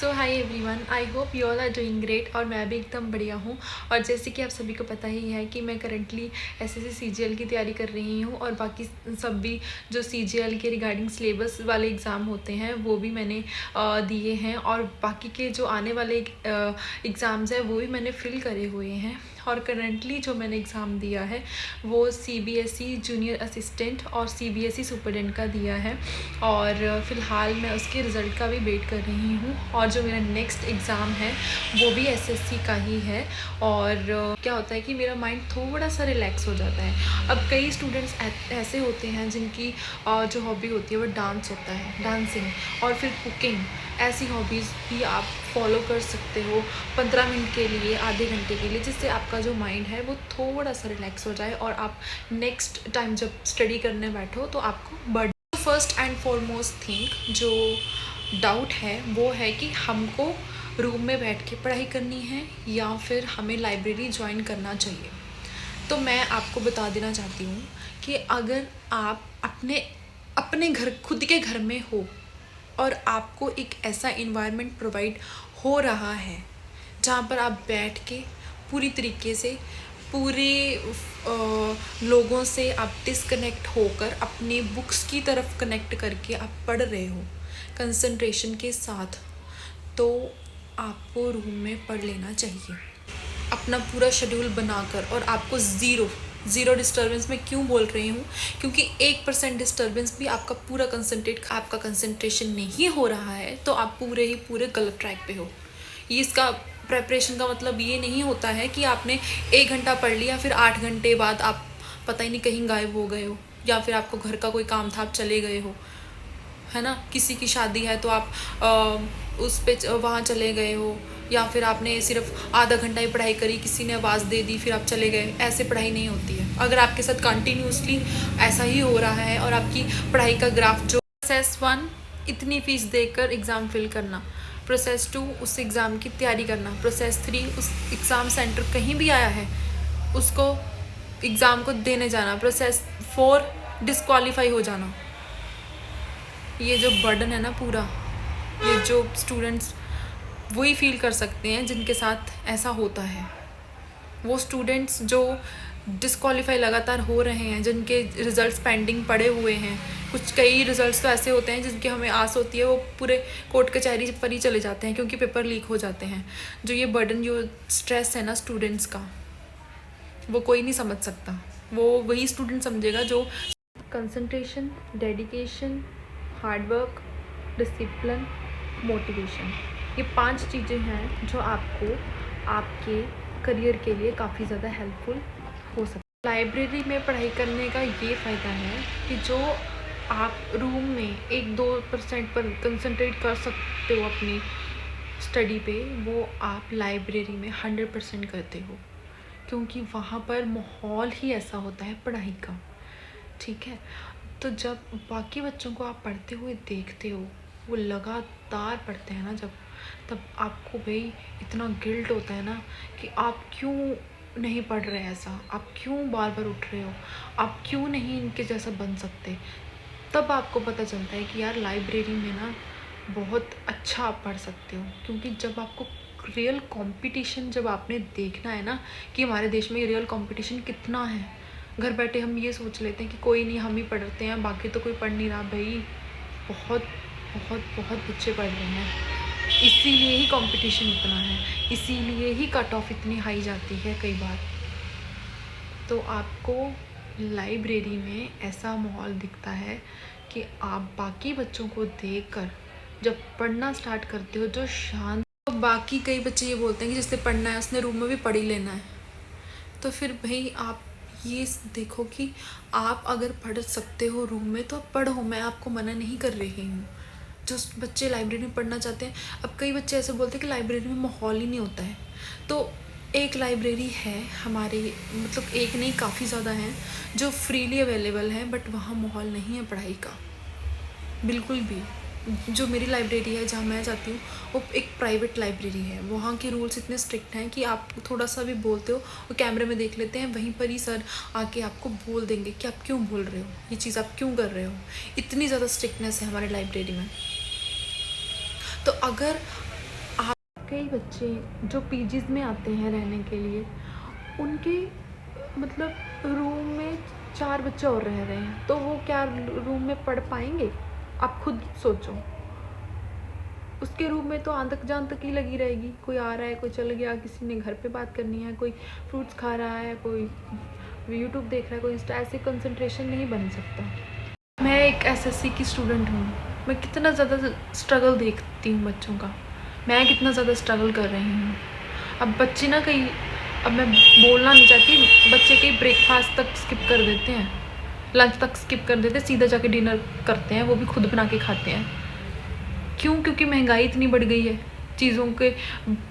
So hi everyone, I hope you all are doing great. और मैं भी एकदम बढ़िया हूँ। और जैसे कि आप सभी को पता ही है कि मैं करंटली एसएससी सीजीएल की तैयारी कर रही हूँ, और बाकी सब भी जो सीजीएल के रिगार्डिंग सिलेबस वाले एग्ज़ाम होते हैं वो भी मैंने दिए हैं, और बाकी के जो आने वाले एग्ज़ाम्स हैं वो भी मैंने फिल करे हुए हैं। और करंटली जो मैंने एग्ज़ाम दिया है वो सीबीएसई जूनियर असिस्टेंट और सीबीएसई सुपरडेंट का दिया है, और फ़िलहाल मैं उसके रिज़ल्ट का भी वेट कर रही हूँ। और जो मेरा नेक्स्ट एग्ज़ाम है वो भी एसएससी का ही है। और क्या होता है कि मेरा माइंड थोड़ा सा रिलैक्स हो जाता है। अब कई स्टूडेंट्स ऐसे होते हैं जिनकी जो हॉबी होती है वो डांस होता है, डांसिंग, और फिर कुकिंग। ऐसी हॉबीज़ भी आप फॉलो कर सकते हो 15 मिनट के लिए, आधे घंटे के लिए, जिससे आपका जो माइंड है वो थोड़ा सा रिलैक्स हो जाए और आप नेक्स्ट टाइम जब स्टडी करने बैठो तो आपको burden. First and foremost thing जो डाउट है वो है कि हमको रूम में बैठ के पढ़ाई करनी है या फिर हमें लाइब्रेरी ज्वाइन करना चाहिए। तो मैं आपको बता देना चाहती हूँ कि अगर आप अपने घर, खुद के घर में हो और आपको एक ऐसा इन्वायरमेंट प्रोवाइड हो रहा है जहाँ पर आप बैठ के पूरी तरीके से पूरे लोगों से आप डिस्कनेक्ट होकर अपनी बुक्स की तरफ कनेक्ट करके आप पढ़ रहे हो कंसंट्रेशन के साथ, तो आपको रूम में पढ़ लेना चाहिए अपना पूरा शेड्यूल बनाकर। और आपको ज़ीरो डिस्टर्बेंस में क्यों बोल रही हूँ, क्योंकि 1% डिस्टर्बेंस भी आपका पूरा आपका कंसंट्रेशन नहीं हो रहा है तो आप पूरे गलत ट्रैक पे हो। ये इसका प्रेपरेशन का मतलब ये नहीं होता है कि आपने 1 घंटा पढ़ लिया फिर 8 घंटे बाद आप पता ही नहीं कहीं गायब हो गए हो, या फिर आपको घर का कोई काम था आप चले गए हो, है ना। किसी की शादी है तो आप उस पे वहाँ चले गए हो, या फिर आपने सिर्फ आधा घंटा ही पढ़ाई करी, किसी ने आवाज़ दे दी फिर आप चले गए। ऐसे पढ़ाई नहीं होती है। अगर आपके साथ कंटिन्यूसली ऐसा ही हो रहा है और आपकी पढ़ाई का ग्राफ जो प्रोसेस 1 इतनी फ़ीस देकर एग्ज़ाम फिल करना, प्रोसेस 2 उस एग्ज़ाम की तैयारी करना, प्रोसेस 3 उस एग्ज़ाम सेंटर कहीं भी आया है उसको एग्ज़ाम को देने जाना, प्रोसेस 4 डिस्क्वालीफाई हो जाना। ये जो बर्डन है ना पूरा, ये जो स्टूडेंट्स वही फील कर सकते हैं जिनके साथ ऐसा होता है। वो स्टूडेंट्स जो डिस्क्वालीफाई लगातार हो रहे हैं, जिनके रिज़ल्ट्स पेंडिंग पड़े हुए हैं, कुछ कई रिज़ल्ट्स तो ऐसे होते हैं जिनकी हमें आस होती है वो पूरे कोर्ट कचहरी पर ही चले जाते हैं क्योंकि पेपर लीक हो जाते हैं। जो ये बर्डन, जो स्ट्रेस है ना स्टूडेंट्स का, वो कोई नहीं समझ सकता। वो वही स्टूडेंट समझेगा जो concentration, dedication, hard work, discipline, motivation, ये 5 चीज़ें हैं जो आपको आपके करियर के लिए काफ़ी ज़्यादा हेल्पफुल हो सकती है। लाइब्रेरी में पढ़ाई करने का ये फ़ायदा है कि जो आप रूम में 1-2% पर कंसंट्रेट कर सकते हो अपनी स्टडी पे, वो आप लाइब्रेरी में 100% करते हो, क्योंकि वहाँ पर माहौल ही ऐसा होता है पढ़ाई का। ठीक है, तो जब बाकी बच्चों को आप पढ़ते हुए देखते हो, वो लगातार पढ़ते हैं ना जब, तब आपको भाई इतना गिल्ट होता है ना कि आप क्यों नहीं पढ़ रहे ऐसा, आप क्यों बार बार उठ रहे हो, आप क्यों नहीं इनके जैसा बन सकते। तब आपको पता चलता है कि यार लाइब्रेरी में ना बहुत अच्छा आप पढ़ सकते हो, क्योंकि जब आपको रियल कंपटीशन जब आपने देखना है ना कि हमारे देश में रियल कंपटीशन कितना है, घर बैठे हम ये सोच लेते हैं कि कोई नहीं हम ही पढ़ते हैं बाकी तो कोई पढ़ नहीं रहा। भाई बहुत बहुत बहुत बच्चे पढ़ रहे हैं, इसीलिए ही कंपटीशन इतना है, इसीलिए ही कट ऑफ इतनी हाई जाती है कई बार। तो आपको लाइब्रेरी में ऐसा माहौल दिखता है कि आप बाकी बच्चों को देखकर जब पढ़ना स्टार्ट करते हो जो शांत, तो बाकी कई बच्चे ये बोलते हैं कि जिसने पढ़ना है उसने रूम में भी पढ़ ही लेना है। तो फिर भाई आप ये देखो कि आप अगर पढ़ सकते हो रूम में तो आप पढ़ो, मैं आपको मना नहीं कर रही हूँ। जो बच्चे लाइब्रेरी में पढ़ना चाहते हैं, अब कई बच्चे ऐसे बोलते हैं कि लाइब्रेरी में माहौल ही नहीं होता है, तो एक लाइब्रेरी है हमारे, मतलब एक नहीं काफ़ी ज़्यादा हैं जो फ्रीली अवेलेबल है, बट वहाँ माहौल नहीं है पढ़ाई का बिल्कुल भी। जो मेरी लाइब्रेरी है जहाँ मैं जाती हूँ वो एक प्राइवेट लाइब्रेरी है, वहाँ के रूल्स इतने स्ट्रिक्ट हैं कि आप थोड़ा सा भी बोलते हो वो कैमरे में देख लेते हैं, वहीं पर ही सर आके आपको बोल देंगे कि आप क्यों बोल रहे हो, ये चीज़ आप क्यों कर रहे हो। इतनी ज़्यादा स्ट्रिक्टनेस है हमारे लाइब्रेरी में। तो अगर बच्चे जो पीजीज़ में आते हैं रहने के लिए, उनके मतलब रूम में 4 बच्चे और रह रहे हैं, तो वो क्या रूम में पढ़ पाएंगे? आप खुद सोचो। उसके रूम में तो आंतक जांतक ही लगी रहेगी, कोई आ रहा है, कोई चल गया, किसी ने घर पे बात करनी है, कोई फ्रूट्स खा रहा है, कोई यूट्यूब देख रहा है, कोई इंस्टा, ऐसे कंसंट्रेशन नहीं बन सकता। मैं एक एसएससी की स्टूडेंट हूँ, मैं कितना ज़्यादा स्ट्रगल देखती हूँ बच्चों का, मैं कितना ज़्यादा स्ट्रगल कर रही हूँ। अब बच्चे ना कहीं, अब मैं बोलना नहीं चाहती, बच्चे कहीं ब्रेकफास्ट तक स्किप कर देते हैं, लंच तक स्किप कर देते हैं, सीधा जाके डिनर करते हैं, वो भी खुद बना के खाते हैं। क्यों? क्योंकि महंगाई इतनी बढ़ गई है, चीज़ों के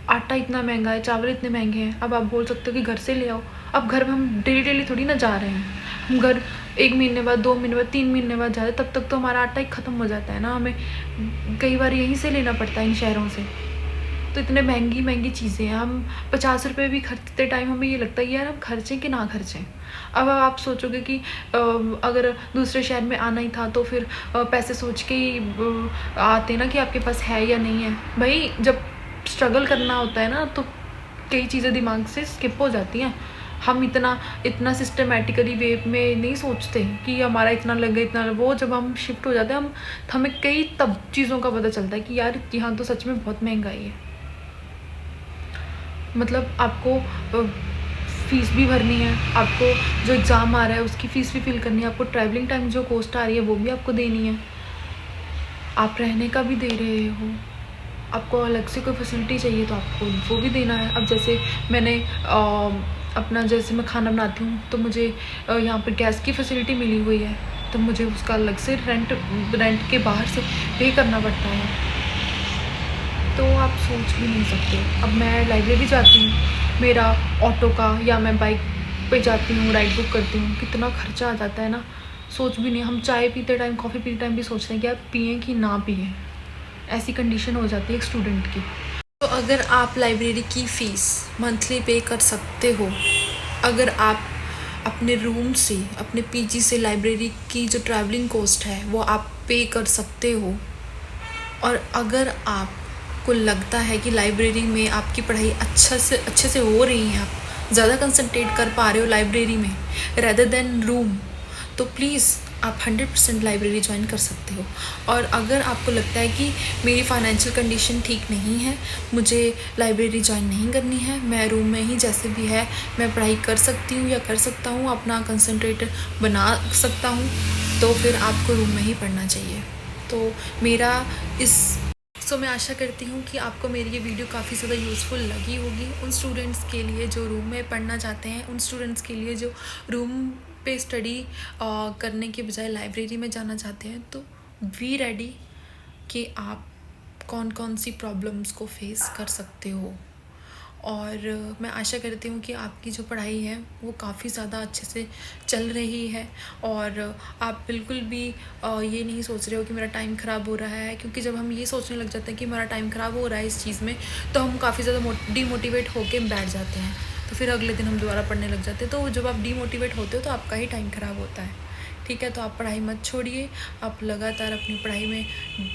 आटा इतना महंगा है, चावल इतने महंगे हैं। अब आप बोल सकते हो कि घर से ले आओ, अब घर में हम डेली थोड़ी ना जा रहे हैं, हम घर 1 महीने बाद, 2 महीने बाद, 3 महीने बाद जा रहे हैं, तब तक तो हमारा आटा ही ख़त्म हो जाता है ना, हमें कई बार यहीं से लेना पड़ता है इन शहरों से। तो इतने महंगी चीज़ें हैं, हम 50 रुपये भी खर्चते टाइम हमें ये लगता है यार हम खर्चें कि ना खर्चें। अब आप सोचोगे कि अगर दूसरे शहर में आना ही था तो फिर पैसे सोच के ही आते ना कि आपके पास है या नहीं है। भाई जब स्ट्रगल करना होता है ना तो कई चीज़ें दिमाग से स्किप हो जाती हैं। हम इतना सिस्टमेटिकली वे में नहीं सोचते कि हमारा इतना लगे, इतना वो जब हम शिफ्ट हो जाते हैं हमें कई तब चीज़ों का पता चलता है कि यार यहाँ तो सच में बहुत महंगाई है। मतलब आपको फ़ीस भी भरनी है, आपको जो एग्ज़ाम आ रहा है उसकी फ़ीस भी फिल करनी है, आपको ट्रैवलिंग टाइम जो कॉस्ट आ रही है वो भी आपको देनी है, आप रहने का भी दे रहे हो, आपको अलग से कोई फैसिलिटी चाहिए तो आपको वो भी देना है। अब जैसे मैंने अपना जैसे मैं खाना बनाती हूँ तो मुझे यहाँ पर गैस की फैसिलिटी मिली हुई है, तो मुझे उसका अलग से रेंट के बाहर से पे करना पड़ता है। तो आप सोच भी नहीं सकते। अब मैं लाइब्रेरी जाती हूँ, मेरा ऑटो का या मैं बाइक पे जाती हूँ, राइड बुक करती हूँ, कितना खर्चा आ जाता है ना, सोच भी नहीं। हम चाय पीते टाइम, कॉफ़ी पीते टाइम भी सोचते हैं कि आप पिएँ कि ना पिएँ, ऐसी कंडीशन हो जाती है एक स्टूडेंट की। तो अगर आप लाइब्रेरी की फ़ीस मंथली पे कर सकते हो, अगर आप अपने रूम से, अपने पीजी से लाइब्रेरी की जो ट्रैवलिंग कॉस्ट है वो आप पे कर सकते हो, और अगर आपको लगता है कि लाइब्रेरी में आपकी पढ़ाई अच्छे से हो रही है, आप ज़्यादा कंसंट्रेट कर पा रहे हो लाइब्रेरी में रेदर देन रूम, तो प्लीज़ आप 100% लाइब्रेरी ज्वाइन कर सकते हो। और अगर आपको लगता है कि मेरी फाइनेंशियल कंडीशन ठीक नहीं है, मुझे लाइब्रेरी ज्वाइन नहीं करनी है, मैं रूम में ही जैसे भी है मैं पढ़ाई कर सकती हूँ या कर सकता हूँ, अपना कंसंट्रेट बना सकता हूँ, तो फिर आपको रूम में ही पढ़ना चाहिए। तो मेरा मैं आशा करती हूँ कि आपको मेरी ये वीडियो काफ़ी ज़्यादा यूज़फुल लगी होगी उन स्टूडेंट्स के लिए जो रूम में पढ़ना चाहते हैं, उन स्टूडेंट्स के लिए जो रूम पे स्टडी करने के बजाय लाइब्रेरी में जाना चाहते हैं। तो बी रेडी कि आप कौन कौन सी प्रॉब्लम्स को फेस कर सकते हो, और मैं आशा करती हूँ कि आपकी जो पढ़ाई है वो काफ़ी ज़्यादा अच्छे से चल रही है, और आप बिल्कुल भी ये नहीं सोच रहे हो कि मेरा टाइम ख़राब हो रहा है, क्योंकि जब हम ये सोचने लग जाते हैं कि हमारा टाइम ख़राब हो रहा है इस चीज़ में, तो हम काफ़ी ज़्यादा डीमोटिवेट होकर बैठ जाते हैं, तो फिर अगले दिन हम दोबारा पढ़ने लग जाते हैं। तो जब आप डीमोटिवेट होते हो तो आपका ही टाइम ख़राब होता है। ठीक है, तो आप पढ़ाई मत छोड़िए, आप लगातार अपनी पढ़ाई में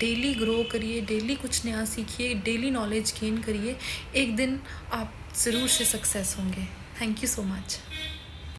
डेली ग्रो करिए, डेली कुछ नया सीखिए, डेली नॉलेज गेन करिए, एक दिन आप ज़रूर से सक्सेस होंगे। Thank you so much.